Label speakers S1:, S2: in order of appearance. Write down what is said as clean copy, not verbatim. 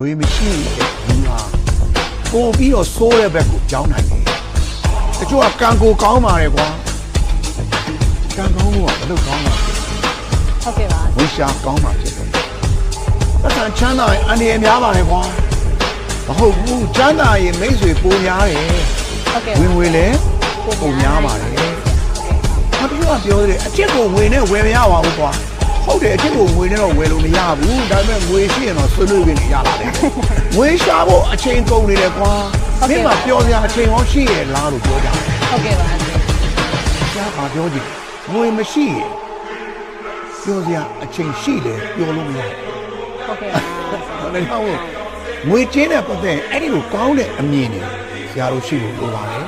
S1: ဝေမရှိတဲ့လူဟာပို့ပြီးတော့စိုးတဲ့ဘက်ကိုကြောင်းနိုင်တယ်တချို့ကကံကိုကောင်းပါတယ်ကွာကံကောင်းဖို့ကဘယ်လိုကောင်းမှာ
S2: ဟုတ်ကဲ့ပါ
S1: ဝိရှာကောင်းမှာဖြစ်တယ်ပတ်စံချမ်းသာရင်အန္တရာယ်များပါတယ်ကွာမဟုတ်ဘူးချမ်းသာရင်မိတ်ဆွေပိုများတယ်
S2: ဟုတ်ကဲ့
S1: ဝင်ငွေလည်းပိုများပါတယ်ဘာဖြစ်လို့ပြောတယ်အချစ်ကိုဝင်နဲ့ဝယ်မရပါဘူးကွာဟုတ်တယ်အချစ်ကိုငွေနဲ့တော့ဝယ်လို့မရဘူးဒါပေမဲ့ငွေရှိရင်တော့ဆွေးနွေးပြီးနေရလာတယ်ငွေရှာဖို့အချိန်ကုန်နေတယ်ကွာမင်းမပြောစရာအချိန်ရောရှိရလားလို့ပြောကြတယ်
S2: ဟုတ်ကဲ့ပါ
S1: ဆရာကပြောကြည့်ငွေမရှိရင်ပြောစရာအချိန်ရှိတယ်ပြောလို့မရ
S2: ဟုတ်ကဲ့ပါ
S1: ဒါနဲ့ဟောငွေချင်းတဲ့ပတ်သက်အဲ့ဒီလိုကောင်းတဲ့အမြင်တွေဆရာတို့ရှိလို့လိုပါတယ်